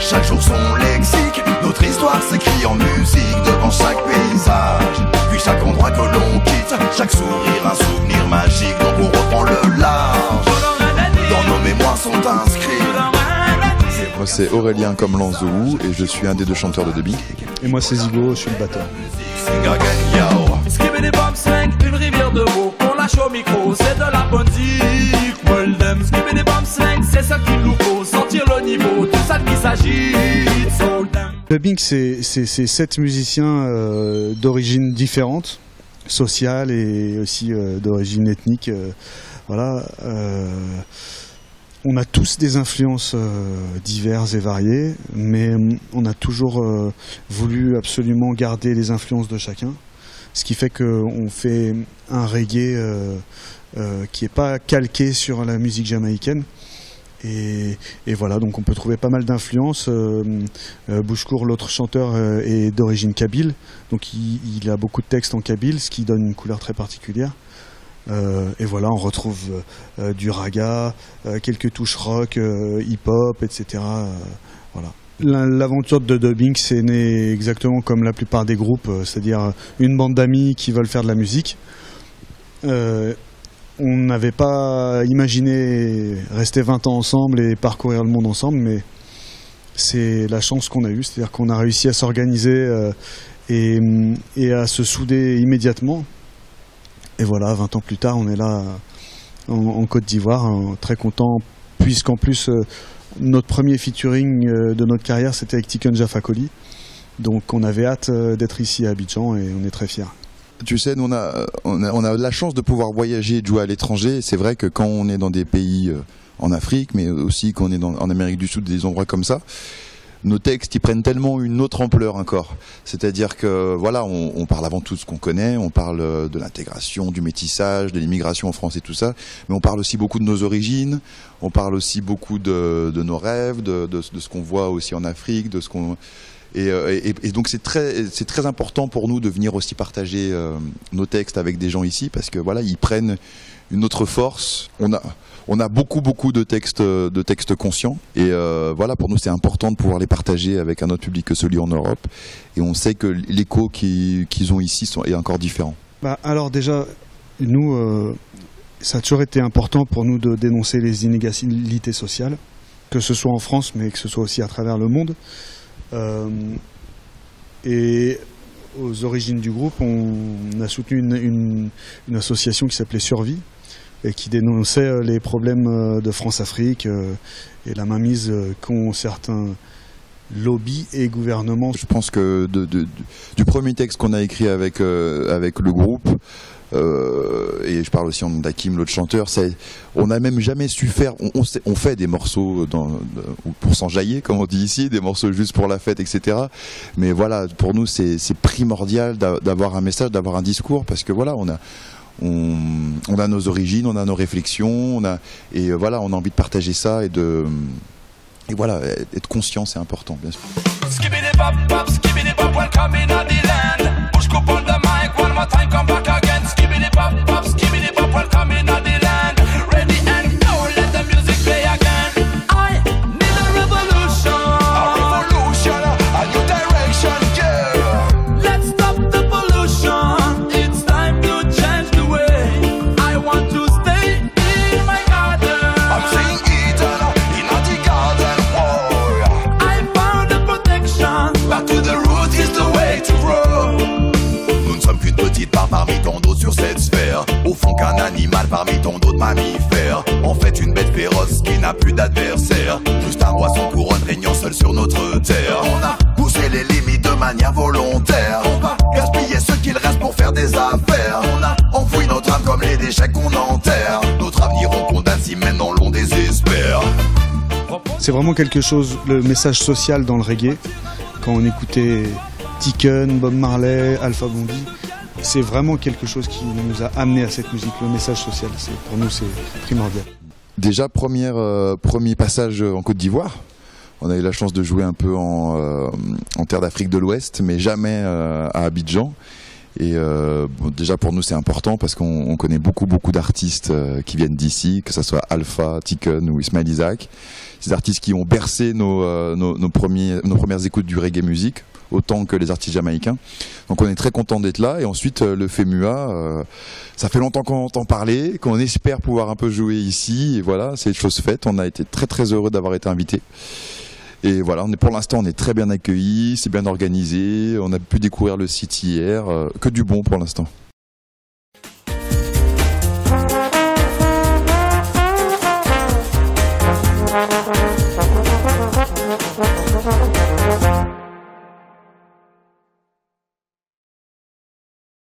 Chaque jour son lexique, notre histoire s'écrit en musique devant chaque paysage. Puis chaque endroit que l'on quitte, chaque sourire un souvenir magique. Donc on reprend le large, dans nos mémoires sont inscrits. Moi c'est Aurélien comme Lanzou et je suis un des deux chanteurs de Debing. Et moi c'est Zigo, je suis le batteur. Une rivière de mots qu'on lâche au micro, c'est de la bonne zik. Well them, skipper des bombs slang, c'est ça qu'il nous faut, sentir le niveau, tout ça qui s'agit. Debing c'est 7 musiciens d'origine différente, sociale et aussi d'origine ethnique. Voilà. On a tous des influences diverses et variées, mais on a toujours voulu absolument garder les influences de chacun. Ce qui fait qu'on fait un reggae qui n'est pas calqué sur la musique jamaïcaine. Et voilà, donc on peut trouver pas mal d'influences. Bouchkour, l'autre chanteur, est d'origine kabyle, donc il a beaucoup de textes en kabyle, ce qui donne une couleur très particulière. Et voilà, on retrouve du raga, quelques touches rock, hip-hop, etc. Voilà. L'aventure de Debing, c'est né exactement comme la plupart des groupes, c'est-à-dire une bande d'amis qui veulent faire de la musique. On n'avait pas imaginé rester 20 ans ensemble et parcourir le monde ensemble, mais c'est la chance qu'on a eue, c'est-à-dire qu'on a réussi à s'organiser et à se souder immédiatement. Et voilà, 20 ans plus tard, on est là en Côte d'Ivoire, très content, puisqu'en plus, notre premier featuring de notre carrière, c'était avec Tiken Jah Fakoly. Donc on avait hâte d'être ici à Abidjan et on est très fiers. Tu sais, nous on a la chance de pouvoir voyager et de jouer à l'étranger. C'est vrai que quand on est dans des pays en Afrique, mais aussi quand on est en Amérique du Sud, des endroits comme ça, nos textes ils prennent tellement une autre ampleur encore. C'est-à-dire que voilà, on parle avant tout de ce qu'on connaît, on parle de l'intégration, du métissage, de l'immigration en France et tout ça, mais on parle aussi beaucoup de nos origines, on parle aussi beaucoup de nos rêves, de ce qu'on voit aussi en Afrique, de ce qu'on et donc c'est très important pour nous de venir aussi partager nos textes avec des gens ici parce que voilà, ils prennent une autre force. On a beaucoup de textes conscients et voilà, pour nous c'est important de pouvoir les partager avec un autre public que celui en Europe et on sait que l'écho qu'ils ont ici est encore différent. Alors déjà, nous, ça a toujours été important pour nous de dénoncer les inégalités sociales, que ce soit en France mais que ce soit aussi à travers le monde. Et aux origines du groupe, on a soutenu une association qui s'appelait Survie et qui dénonçait les problèmes de France-Afrique et la mainmise qu'ont certains lobbies et gouvernements. Je pense que du premier texte qu'on a écrit avec le groupe, et je parle aussi en nom d'Hakim, l'autre chanteur, on n'a même jamais su faire, on fait des morceaux pour s'enjailler, comme on dit ici, des morceaux juste pour la fête, etc. Mais voilà, pour nous c'est primordial d'avoir un message, d'avoir un discours, parce que voilà, on a nos origines, on a nos réflexions, et voilà, on a envie de partager ça et voilà, être conscient, c'est important, bien sûr. Parmi tant d'autres sur cette sphère, au fond qu'un animal parmi tant d'autres mammifères. En fait une bête féroce qui n'a plus d'adversaire, juste un roi sans couronne régnant seul sur notre terre. On a poussé les limites de manière volontaire, on va gaspiller ce qu'il reste pour faire des affaires. On a enfoui notre âme comme les déchets qu'on enterre. Notre avenir on condamne si maintenant l'on désespère. C'est vraiment quelque chose, le message social dans le reggae. Quand on écoutait Tiken, Bob Marley, Alpha Blondy, c'est vraiment quelque chose qui nous a amené à cette musique, le message social. Pour nous, c'est primordial. Déjà, premier passage en Côte d'Ivoire. On a eu la chance de jouer un peu en terre d'Afrique de l'Ouest, mais jamais à Abidjan. Et bon, déjà pour nous c'est important parce qu'on connaît beaucoup d'artistes qui viennent d'ici, que ce soit Alpha, Tiken ou Ismaël Isaac. Ces artistes qui ont bercé nos premières écoutes du reggae music, autant que les artistes jamaïcains. Donc on est très content d'être là. Et ensuite le FEMUA, ça fait longtemps qu'on entend parler, qu'on espère pouvoir un peu jouer ici. Et voilà, c'est chose faite. On a été très heureux d'avoir été invités. Et voilà, pour l'instant, on est très bien accueillis, c'est bien organisé, on a pu découvrir le site hier, que du bon pour l'instant.